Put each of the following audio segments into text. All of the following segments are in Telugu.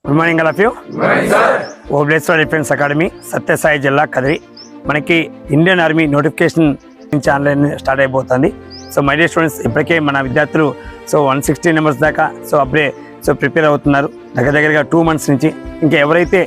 Good morning all of you. Obleshwar defence academy Sathya Sai జిల్లా కదిరి. మనకి ఇండియన్ ఆర్మీ నోటిఫికేషన్ నుంచి ఆన్లైన్ స్టార్ట్ అయిపోతుంది. సో మై డియర్ స్టూడెంట్స్, ఇప్పటికే మన విద్యార్థులు 160 నెంబర్స్ దాకా అప్పుడే ప్రిపేర్ అవుతున్నారు. దగ్గరగా 2 months నుంచి. ఇంకా ఎవరైతే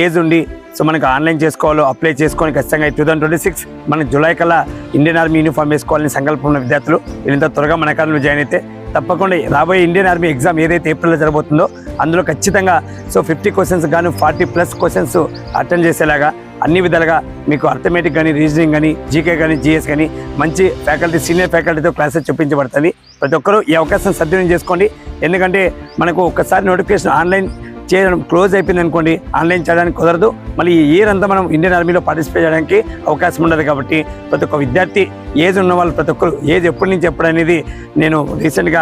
ఏజ్ ఉండి మనకు ఆన్లైన్ చేసుకోవాలో అప్లై చేసుకొని ఖచ్చితంగా 2026 మన జూలై కల్లా ఇండియన్ ఆర్మీ యూనిఫామ్ వేసుకోవాలని సంకల్పం ఉన్న విద్యార్థులు వీళ్ళంతా త్వరగా మన అకాడమీలో జాయిన్ అయితే తప్పకుండా రాబోయే ఇండియన్ ఆర్మీ ఎగ్జామ్ ఏదైతే ఏప్రిల్లో జరగబోతుందో అందులో ఖచ్చితంగా 50 క్వశ్చన్స్ గాను 40+ క్వశ్చన్స్ అటెండ్ చేసేలాగా అన్ని విధాలుగా మీకు అర్థమెటిక్ కానీ, రీజనింగ్ కానీ, జీకే కానీ, జిఎస్ కానీ మంచి ఫ్యాకల్టీ, సీనియర్ ఫ్యాకల్టీతో క్లాసెస్ చెప్పించబడుతుంది. ప్రతి ఒక్కరూ ఈ అవకాశం సద్వినియోగం చేసుకోండి. ఎందుకంటే మనకు ఒక్కసారి నోటిఫికేషన్ ఆన్లైన్ చేయడం క్లోజ్ అయిపోయింది అనుకోండి, ఆన్లైన్ చేయడానికి కుదరదు. మళ్ళీ ఈ ఇయర్ అంతా మనం ఇండియన్ ఆర్మీలో పార్టిసిపేట్ చేయడానికి అవకాశం ఉండదు. కాబట్టి ప్రతి ఒక్క విద్యార్థి, ఏజ్ ఉన్న వాళ్ళు ప్రతి ఒక్కరు ఏజ్ ఎప్పటి నుంచి ఎప్పుడు అనేది నేను రీసెంట్గా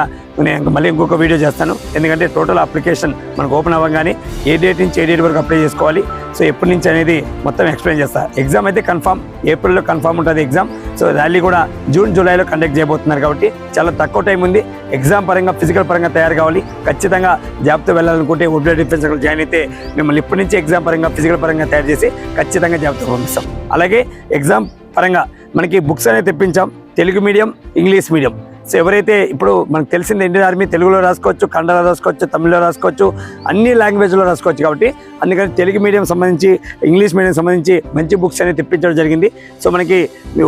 మళ్ళీ ఇంకొక వీడియో చేస్తాను. ఎందుకంటే టోటల్ అప్లికేషన్ మనకు ఓపెన్ అవ్వగానే ఏ డేట్ నుంచి ఏ డేట్ వరకు అప్లై చేసుకోవాలి, ఎప్పటి నుంచి అనేది మొత్తం ఎక్స్ప్లెయిన్ చేస్తాను. ఎగ్జామ్ అయితే కన్ఫామ్ ఏప్రిల్లో కన్ఫామ్ ఉంటుంది ఎగ్జామ్. ర్యాలీ కూడా జూన్ జూలైలో కండక్ట్ చేయబోతున్నారు. కాబట్టి చాలా తక్కువ టైం ఉంది. ఎగ్జామ్ పరంగా, ఫిజికల్ పరంగా తయారు కావాలి. ఖచ్చితంగా జాబ్తో వెళ్ళాలనుకుంటే ఓబ్లేశ్వర్ డిఫెన్స్ జాయిన్ అయితే మిమ్మల్ని ఇప్పటి నుంచి ఎగ్జామ్ పరంగా, ఫిజికల్ పరంగా తయారు చేసి ఖచ్చితంగా జాబ్తో పంపిస్తాం. అలాగే ఎగ్జామ్ పరంగా మనకి బుక్స్ అనేది తెప్పించాం. Telugu medium, English medium. ఎవరైతే ఇప్పుడు మనకు తెలిసింది ఇండియన్ ఆర్మీ తెలుగులో రాసుకోవచ్చు, కన్నడలో రాసుకోవచ్చు, తమిళ్లో రాసుకోవచ్చు, అన్ని లాంగ్వేజ్లో రాసుకోవచ్చు. కాబట్టి అందుకని తెలుగు మీడియం సంబంధించి, ఇంగ్లీష్ మీడియం సంబంధించి మంచి బుక్స్ అనేది తెప్పించడం జరిగింది. మనకి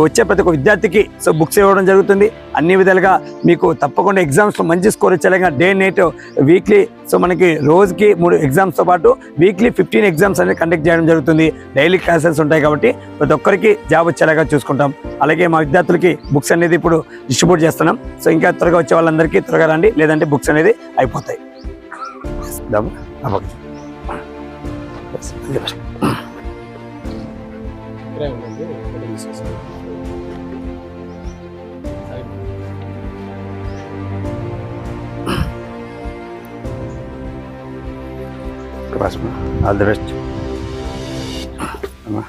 వచ్చే ప్రతి ఒక్క విద్యార్థికి బుక్స్ ఇవ్వడం జరుగుతుంది. అన్ని విధాలుగా మీకు తప్పకుండా ఎగ్జామ్స్లో మంచి స్కోర్ వచ్చేలాగా డే నైట్ వీక్లీ మనకి రోజుకి 3 ఎగ్జామ్స్తో పాటు వీక్లీ 15 ఎగ్జామ్స్ అనేది కండక్ట్ చేయడం జరుగుతుంది. డైలీ క్లాసెస్ ఉంటాయి. కాబట్టి ప్రతి ఒక్కరికి జాబ్ వచ్చేలాగా చూసుకుంటాం. అలాగే మా విద్యార్థులకి బుక్స్ అనేది ఇప్పుడు డిస్ట్రిబ్యూట్ చేస్తున్నాం. ఇంకా త్వరగా వచ్చే వాళ్ళందరికీ త్వరగా రండి, లేదంటే బుక్స్ అనేది అయిపోతాయి. All the best,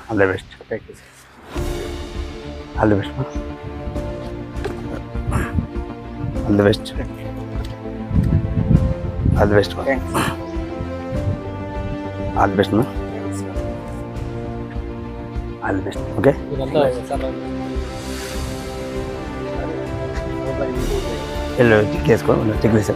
all the best, all the best, all the best, all the best, all the best, all the best. Okay, వెళ్ళు టిక్ వేసుకో, టిక్ వేసా.